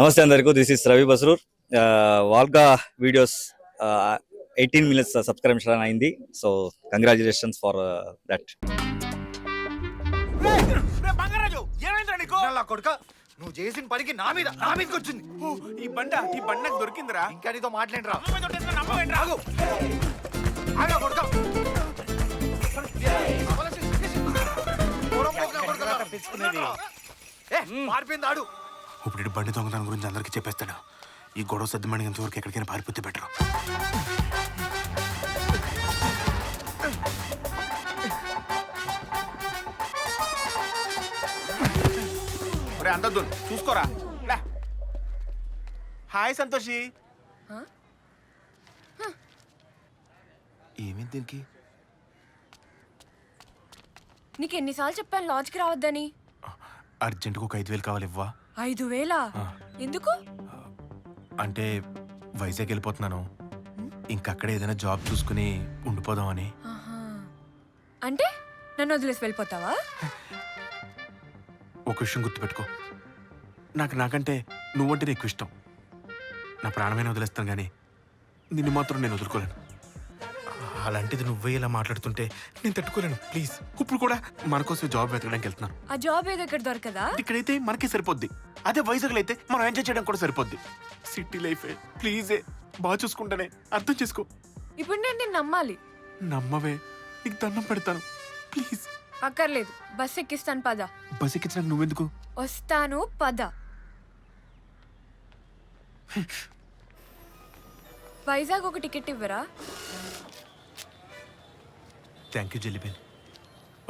నమస్తే అందరికీ, this is Ravi Basrur. వాల్గా వీడియోస్ 18 minutes సబ్స్క్రిప్షన్ అయింది. So congratulations for that. నువ్వు చేసిన పనికి నా మీదకి వచ్చింది. ఈ బండ నాకు దొరికిందిరా. ఇంకా నీతో మాట్లాడరా. మారిపోయింది ఆడు. ఇప్పుడు ఇటు బండి దొంగతనం గురించి అందరికీ చెప్పేస్తాడు. ఈ గొడవ సర్దుమణిగంత వరకు ఎక్కడికైనా పారిపోతే బెటర్. అందద్దు చూసుకోరా. హాయ్ సంతోషి. ఏమైంది దీనికి? నీకు ఎన్నిసార్లు చెప్పాను లాడ్జ్కి రావద్దని? అర్జెంటుగా ఒక 5,000 కావాలి, ఇవ్వా? 5,000? ఎందుకు? అంటే వైజాగ్ వెళ్ళిపోతున్నాను, ఇంకక్కడే ఏదైనా జాబ్ చూసుకుని ఉండిపోదామని. అంటే నన్ను వదిలేసి వెళ్ళిపోతావా? ఒక విషయం గుర్తుపెట్టుకో, నాకంటే నువ్వంటే నీకు ఇష్టం. నా ప్రాణమైన వదిలేస్తాను కానీ నిన్ను మాత్రం నేను వదులుకోలేను. అలాంటిది నువ్వే ఇలా మాట్లాడుతుంటే నేను తట్టుకోలేను. ప్లీజ్, ఇప్పుడు కూడా మన కోసం జాబ్ వెతకడానికి వెళ్తున్నాను. ఆ జాబ్ ఏదో ఇక్కడ దొరకదా? ఇక్కడైతే మనకే సరిపోద్ది, అదే వైజాగ్లో అయితే మనం ఎంజాయ్ చేయడం కూడా సరిపోద్ది. సిటీ లైఫే, ప్లీజే, బాగా చూసుకుంటానే, అర్థం చేసుకో. ఇప్పుడు నేను నిన్ను నమ్మాలి. నమ్మవే, నీకు దండం పెడతాను, ప్లీజ్. అక్కర్లేదు, బస్ ఎక్కిస్తాను పద. బస్ ఎక్కించడానికి నువ్వెందుకు? వస్తాను పద. వైజాగ్ ఒక టికెట్ ఇవ్వరా? Thank you జెల్లీబేన్.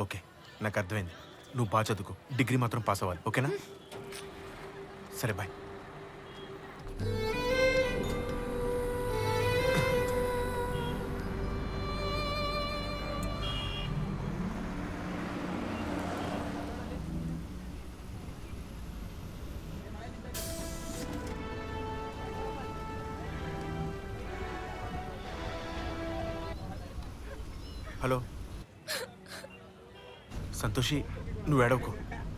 ఓకే, నాకు అర్థమైంది. నువ్వు బాగా చదువుకో, డిగ్రీ మాత్రం పాస్ అవ్వాలి, ఓకేనా? సరే, బాయ్. హలో సంతోషి, నువ్వు ఏడవకు,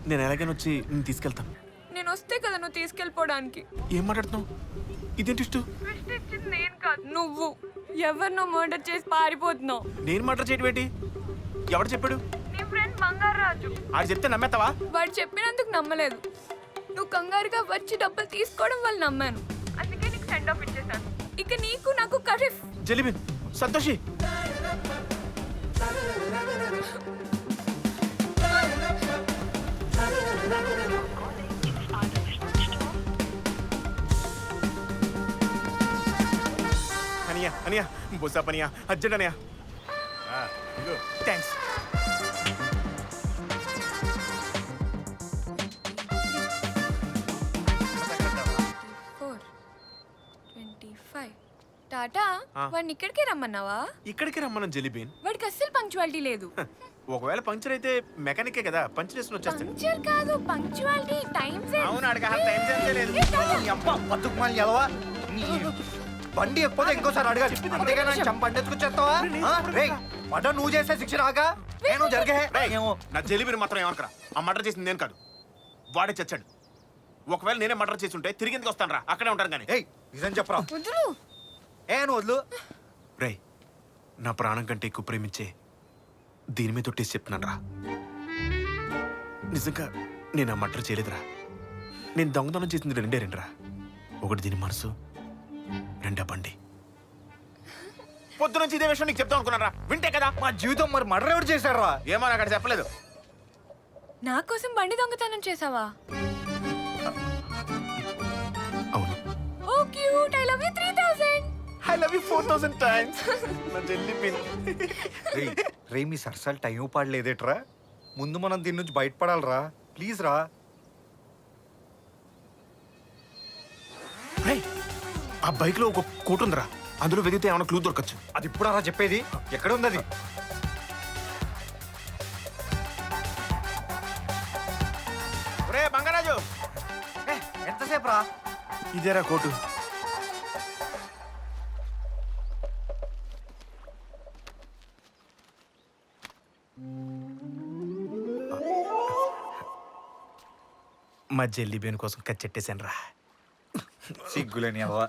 నేను ఎలాగైనా వచ్చి నేను తీసుకెళ్తాను. నేను వస్తే కదా నువ్వు తీసుకెళ్ళిపోవడానికి. ఏం మాట్లాడుతున్నావు? ఇదేంటి ఇష్టం? నువ్వు ఎవరినో మర్డర్ చేసి పారిపోతున్నావు. నేను మర్డర్ చేయడం ఏంటి? ఎవరు చెప్పాడు? నీ ఫ్రెండ్ బంగారాజు. ఆడు చెప్తే నమ్మేస్తావా? వాడు చెప్పినందుకు నమ్మలేదు. నువ్వు కంగారుగా వచ్చి డబ్బులు తీసుకోవడం వల్ల నమ్మాను. అందుకే నీకు సెండ్ ఆఫ్ ఇచ్చేసాను. ఇక నీకు నాకు కరీఫ్. జెలిబిన్, సంతోషి. అనియా బొసా పనియా, అర్జెంట్ అనియా. థ్యాంక్స్. టాటా, వాడిని ఇక్కడికే రమ్మన్నావా? ఇక్కడికి రమ్మన్నా జెలిబిన్. వాడికి అస్సలు పంక్చువాలిటీ లేదు. ఒకవేళ పంక్చర్ అయితే మెకానికే కదా, పంక్చర్ చేసుకుని వచ్చేస్తాడు. పంక్చర్ కాదు, పంక్చువాలిటీ, టైం సెన్స్. అవును, అడగ టైం సెన్స్ లేదు. బతుకుమాలి ఎలవా, బండి ఎక్కిపోతే ఇంకోసారి అడగాలి. అంతేగా నన్ను చంపండెత్తుకొచ్చేస్తావా? మట నువ్వు చేసే శిక్ష రాగా నేను జరిగే. నా జెలిబిన్ మాత్రం ఏమనుకురా, ఆ మర్డర్ చేసింది నేను కాదు, వాడే చచ్చాడు. ఒకవేళ నేనే మర్డర్ చేసి ఉంటే తిరిగి ఎందుకు వస్తాను రా, అక్కడే ఉంటాను కానీ. నిజం చెప్పరా? వదులు. నువ్వు వదులు. రేయ్, నా ప్రాణం కంటే ఎక్కువ ప్రేమించే దీని మీద తొట్టేసి చెప్తున్నాను రా. నిజంగా నేను ఆ మర్డర్ చేయలేదురా. నేను దొంగతనం చేసింది రెండురా. ఒకటి దీని మనసు, రెండా బండి. పొద్దు నుంచి ఇదే విషయం నీకు చెప్తాం అనుకున్నారా, వింటే కదా. మా జీవితం మరి మర్డర్ ఎవరు చేశారా? ఏమో నాకు అక్కడ చెప్పలేదు. నా కోసం బండి దొంగతనం చేసావా? అవును. Oh cute, I love you 3000. I love you 4,000 times. నా జెల్లీబిన్. రే మీ సరసాలు టైం పాడలేదేట్రా? ముందు మనం దీని నుంచి బయటపడాలరా, ప్లీజ్ రా. ఆ బైక్ లో ఒక కోట్ ఉందిరా, అందులో వెతికితే ఏమైనా క్లూ దొరకచ్చు. అది ఇప్పుడు అలా చెప్పేది? ఎక్కడ ఉంది అది? రే బంగారాజు, ఎంతసేపు రా? ఇదేరా కోటు. మా జెల్లీబేన్ కోసం కచ్చెట్టేశాను రా. సిగ్గులేని అవ్వ.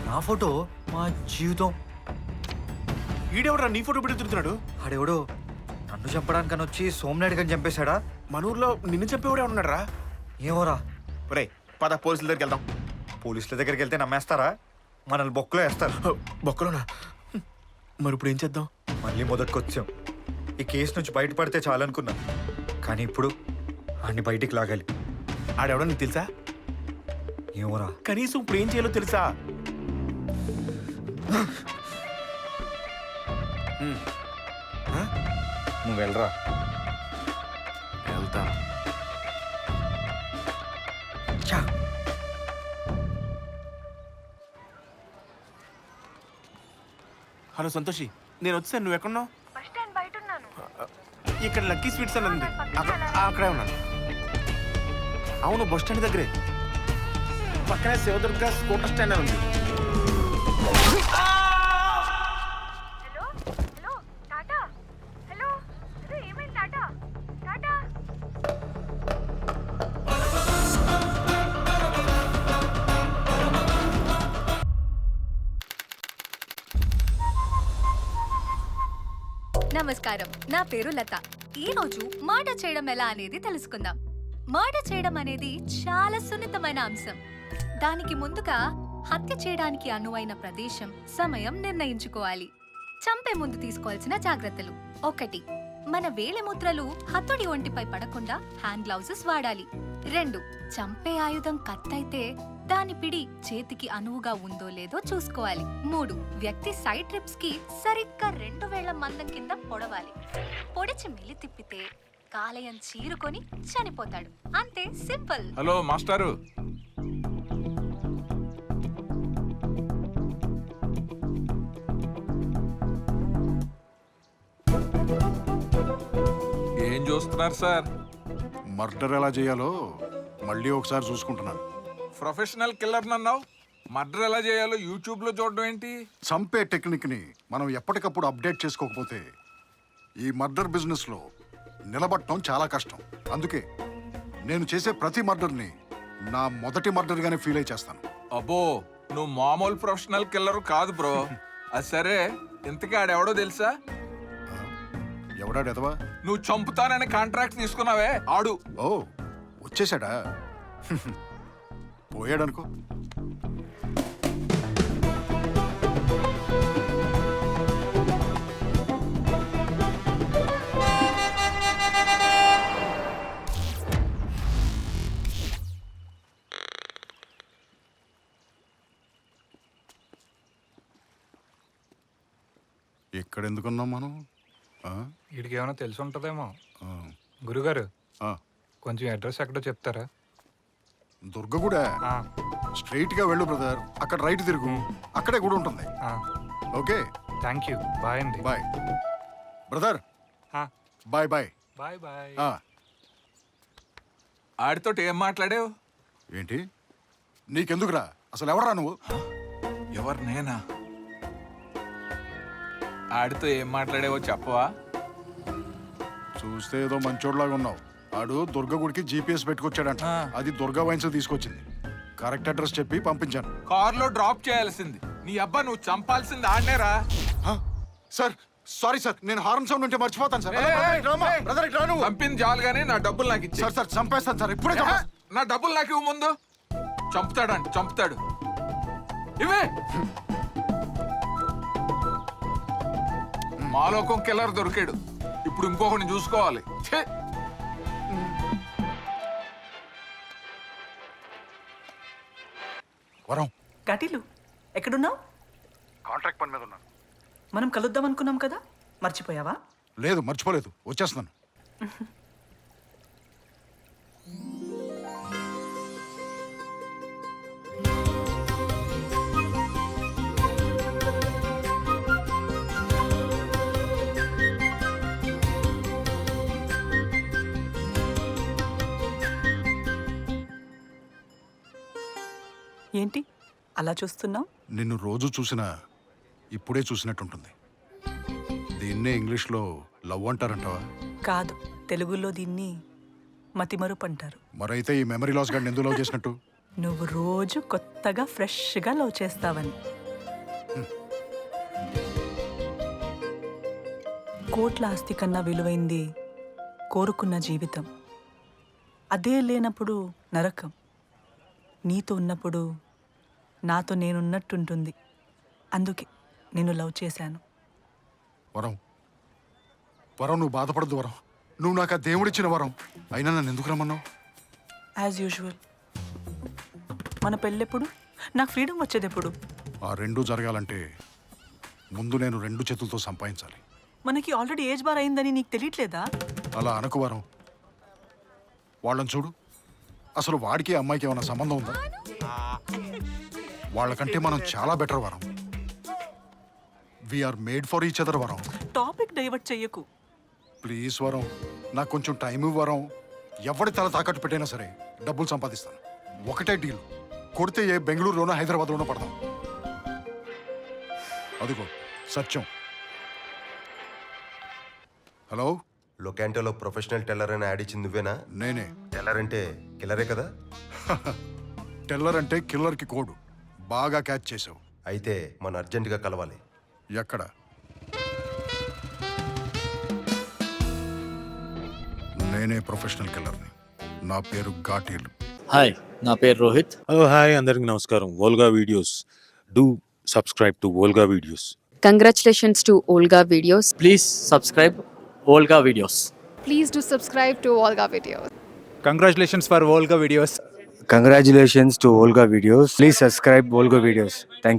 నా ఫోటో మా జీవితం. ఈడెవరా నీ ఫోటో పెట్టి తిరుగుతున్నాడు? ఆడెవడో నన్ను చంపడానికని వచ్చి సోమనాయుడు గారిని చంపేశాడా? మన ఊర్లో నిన్ను చెప్పేవాడే ఉన్నాడు రా. ఏమోరా. ఒరే పద పోలీసుల దగ్గరికి వెళ్దాం. పోలీసుల దగ్గరికి వెళ్తే నమ్మేస్తారా? మనల్ని బొక్కలో వేస్తారు. బొక్కలోనా? మరి ఇప్పుడు ఏం చేద్దాం? మళ్ళీ మొదటికొచ్చాం. ఈ కేసు నుంచి బయటపడితే చాలనుకున్నా, కానీ ఇప్పుడు అన్ని బయటికి లాగాలి. ఆడెవడో నీకు తెలుసా? ఏమోరా. కనీసం ఇప్పుడు ఏం చేయాలో తెలుసా? నువ్వు వెళ్ళరా. వెళ్తాను. చా. హలో సంతోషి, నేను వచ్చాను. నువ్వు ఎక్కడున్నావు? బస్ స్టాండ్ బయట ఉన్నాను. ఇక్కడ లక్కీ స్వీట్స్ అని ఉంది. అక్కడే ఉన్నాను. అవును, బస్ స్టాండ్ దగ్గరే. పక్కనే శివదుర్గ స్కూటర్ స్టాండ్ అని ఉంది. Hello hello Tata. Hello hello ఏమైంది టాటా? టాటా. నమస్కారం, నా పేరు లత. ఈ రోజు మర్డర్ చేయడం ఎలా అనేది తెలుసుకుందాం. మర్డర్ చేయడం అనేది చాలా సున్నితమైన అంశం. దానికి ముందుగా హత్య చేయడానికి అనువైన ప్రదేశం, సమయం నిర్ణయించుకోవాలి. చంపే ముందు తీసుకోవాల్సిన జాగ్రత్తలు: 1. మన వేలిముద్రలు హతుడి ఒంటిపై పడకుండా హ్యాండ్ గ్లౌజెస్ వాడాలి. 2. చంపే ఆయుధం కత్తైతే దాని పిడి చేతికి అనువుగా ఉందో లేదో చూసుకోవాలి. 3. వ్యక్తి సైడ్ ట్రిప్స్ కి సరిగ్గా 2 వేళ్ల మందం కింద పొడవాలి. పొడిచి మెలి తిప్పితే కాలేయం చీరుకొని చనిపోతాడు. అంతే, సింపుల్. హలో మాస్టారు. ఏం చూస్తున్నారు సార్? మర్డర్ ఎలా చేయాలో మళ్ళీ ఒకసారి చూసుకుంటున్నాను. ప్రొఫెషనల్ కిల్లర్ నన్నావు, మర్డర్ ఎలా చేయాలో యూట్యూబ్ లో చూడడం ఏంటి? చంపే టెక్నిక్ని మనం ఎప్పటికప్పుడు అప్డేట్ చేసుకోకపోతే ఈ మర్డర్ బిజినెస్లో నిలబడటం చాలా కష్టం. అందుకే నేను చేసే ప్రతి మర్డర్ని నా మొదటి మర్డర్గానే ఫీల్ అయి చేస్తాను. అబ్బో, నువ్వు మామూలు ప్రొఫెషనల్ కిల్లర్ కాదు బ్రో. అది సరే, ఇంతకీ ఆడెవడో తెలుసా? ఎవడాడెదవా? నువ్వు చంపుతానని కాంట్రాక్ట్ తీసుకున్నావే ఆడు. ఓ, వచ్చేసాడా? పోయాడనుకో. ఇక్కడ ఎందుకున్నాం మనం? వీడికి ఏమైనా తెలిసి ఉంటుందేమో. ఆ, గురుగారు, ఆ, కొంచెం అడ్రస్ ఎక్కడో చెప్తారా? దుర్గగుడ. ఆ, స్ట్రైట్ గా వెళ్ళు బ్రదర్. అక్కడ రైట్ తిరుగు, అక్కడే గుడి ఉంటుంది. ఆ, ఓకే, థ్యాంక్ యూ. బాయ్ అండి. Bye brother. ఆ, బాయ్ బాయ్. Bye bye. ఆడితోటి ఏం మాట్లాడావు? ఏంటి నీకెందుకురా? అసలు ఎవరా నువ్వు? ఎవరు, నేనా? ఆడితో ఏం మాట్లాడావో చెప్పవా? చూస్తే ఏదో మంచోడ్లాగా ఉన్నావు. ఆడు దుర్గ గుడికి జీపీఎస్ పెట్టుకొచ్చాడంట. ఆ. అది దుర్గా వైన్స్ తీసుకొచ్చింది. కరెక్ట్ అడ్రస్ చెప్పి పంపించాను. కార్లో డ్రాప్ చేయాల్సింది. నీ అబ్బా, నువ్వు చంపాల్సింది ఆడనేరా. సార్ సారీ సార్, నేను హార్న్ సౌండ్ ఉంటే మర్చిపోతాను సార్. బ్రదర్ ఇట్లా నువ్వు. చంపింది చాలుగానే నా డబ్బులు నాకు ఇచ్చే. సార్ సార్ చంపేస్తాను సార్, ఇప్పుడే చంపేస్తాను. నా డబ్బులు నాకు ఇవ్వు ముందు. చంపుతాడంట, చంపుతాడు. ఇవే మాలోకం కిల్లర్ దొరికాడు. ఇప్పుడు ఇంకొకరిని చూసుకోవాలి. ఛే! వరం, కటిలు ఎక్కడున్నావు? కాంట్రాక్ట్ పని మీద ఉన్నాను. మనం కలుద్దాం అనుకున్నాం కదా, మర్చిపోయావా? లేదు మర్చిపోలేదు, వచ్చేస్తున్నాను. ఏంటి అలా చూస్తున్నావు? నిన్ను రోజు చూసినా ఇప్పుడే చూసినట్టుంటుంది. దీన్నే ఇంగ్లీష్లో లవ్ అంటారంటావా? కాదు, తెలుగులో దీన్ని మతిమరుపు అంటారు. మరైతే ఈ మెమరీ లాస్ గాడిని ఎందుకు లవ్ చేసినట్టు? నువ్వు రోజు కొత్తగా ఫ్రెష్గా లవ్ చేస్తావని. కోట్ల ఆస్తి కన్నా విలువైంది కోరుకున్న జీవితం. అదే లేనప్పుడు నరకం. నీతో ఉన్నప్పుడు నాతో నేనున్నట్టుంటుంది. అందుకే నేను లవ్ చేశాను. వరం, నువ్వు బాధపడద్దు వరం. నువ్వు నాకు ఆ దేవుడిచ్చిన వరం. అయినా నన్ను ఎందుకు రమ్మన్నావు? As usual. మన పెళ్ళెప్పుడు? నాకు ఫ్రీడమ్ వచ్చేదెప్పుడు? ఆ రెండు జరగాలంటే ముందు నేను 2 చేతులతో సంపాదించాలి. మనకి ఆల్రెడీ ఏజ్ బార్ అయిందని నీకు తెలియట్లేదా? అలా అనకు వరం. వాళ్ళని చూడు, అసలు వాడికి అమ్మాయికి ఏమైనా సంబంధం ఉందా? వాళ్ళకంటే మనం చాలా బెటర్ వరం. We are made for each other వరం. టాపిక్ డైవర్ట్ చెయ్యకు. ప్లీజ్ వరం, నాకు కొంచెం టైం ఇవ్వరం. ఎవరి తల తాకట్టు పెట్టైనా సరే డబ్బులు సంపాదిస్తాను. ఒకటే డీల్, కొడితే ఏ బెంగళూరులోనో హైదరాబాద్లోనో పడదాం. అదిగో సత్యం. హలో, లొకాంటోలో ప్రొఫెషనల్ టెల్లర్ అని యాడ్ ఇచ్చింది నువ్వేనా? నేనే. టెల్లర్ అంటే కిల్లరే కదా? టెల్లర్ అంటే కిల్లర్కి కోడు. బాగా క్యాచ్ చేసావు. అయితే మనం అర్జెంటుగా కలవాలి. ఎక్కడ? నేనే ప్రొఫెషనల్ కిల్లర్ని. నా పేరు ఘాటీలు. హాయ్, నా పేరు రోహిత్. హలో హాయ్, అందరికి నమస్కారం. Volga videos, do subscribe to Volga videos. Congratulations to Olga Videos. Please subscribe Olga videos. Please do subscribe to Olga Videos. Congratulations for Volga videos. Congratulations to Olga Videos. Please subscribe Olga Videos. Thank you.